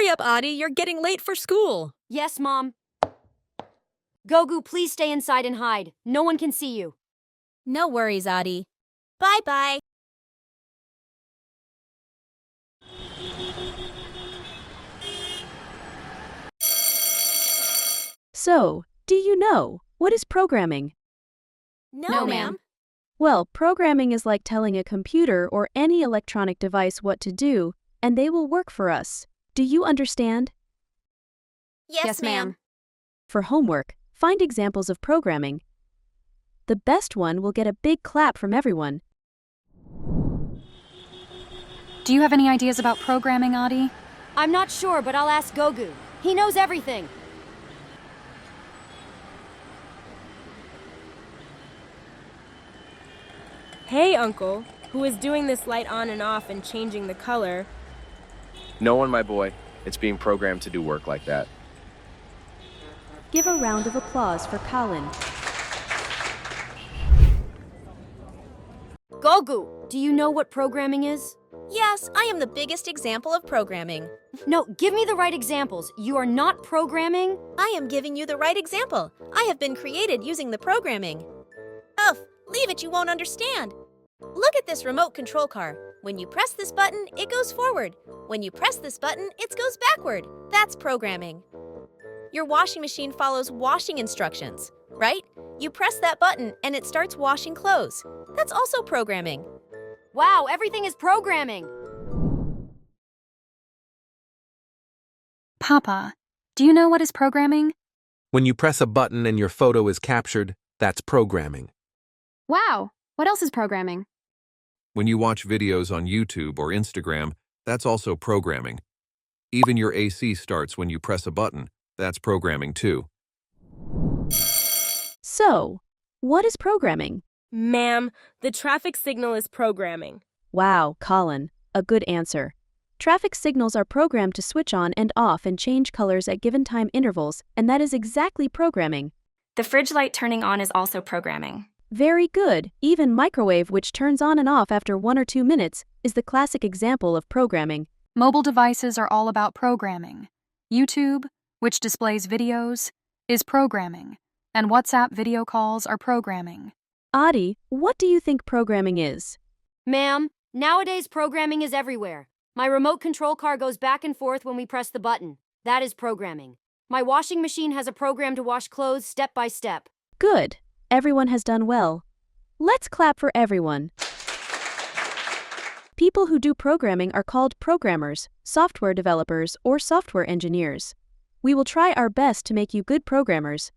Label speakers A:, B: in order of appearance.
A: Hurry up, Aadi, you're getting late for school.
B: Yes, Mom. Gogu, please stay inside and hide. No one can see you.
C: No worries, Aadi. Bye-bye.
D: So, do you know what is programming?
C: No, ma'am.
D: Well, programming is like telling a computer or any electronic device what to do, and they will work for us. Do you understand?
C: Yes, ma'am.
D: For homework, find examples of programming. The best one will get a big clap from everyone.
E: Do you have any ideas about programming, Aadi?
B: I'm not sure, but I'll ask Gogu. He knows everything.
F: Hey, Uncle. Who is doing this light on and off and changing the color?
G: No one, my boy. It's being programmed to do work like that.
D: Give a round of applause for Colin.
B: Gogu, do you know what programming is?
C: Yes, I am the biggest example of programming.
B: No, give me the right examples. You are not programming?
C: I am giving you the right example. I have been created using the programming. Ugh, leave it, you won't understand. Look at this remote control car. When you press this button, it goes forward. When you press this button, it goes backward. That's programming. Your washing machine follows washing instructions, right? You press that button and it starts washing clothes. That's also programming.
B: Wow, everything is programming.
E: Papa, do you know what is programming?
H: When you press a button and your photo is captured, that's programming.
E: Wow, what else is programming?
I: When you watch videos on YouTube or Instagram, that's also programming. Even your AC starts when you press a button. That's programming too.
D: So, what is programming?
F: Ma'am, the traffic signal is programming.
D: Wow, Colin, a good answer. Traffic signals are programmed to switch on and off and change colors at given time intervals, and that is exactly programming.
J: The fridge light turning on is also programming.
D: Very good. Even microwave, which turns on and off after 1 or 2 minutes, is the classic example of programming.
E: Mobile devices are all about programming. YouTube, which displays videos, is programming, and WhatsApp video calls are programming.
D: Aadi, what do you think programming is?
B: Ma'am, nowadays programming is everywhere. My remote control car goes back and forth when we press the button. That is programming. My washing machine has a program to wash clothes step by step.
D: Good. Everyone has done well. Let's clap for everyone. People who do programming are called programmers, software developers, or software engineers. We will try our best to make you good programmers.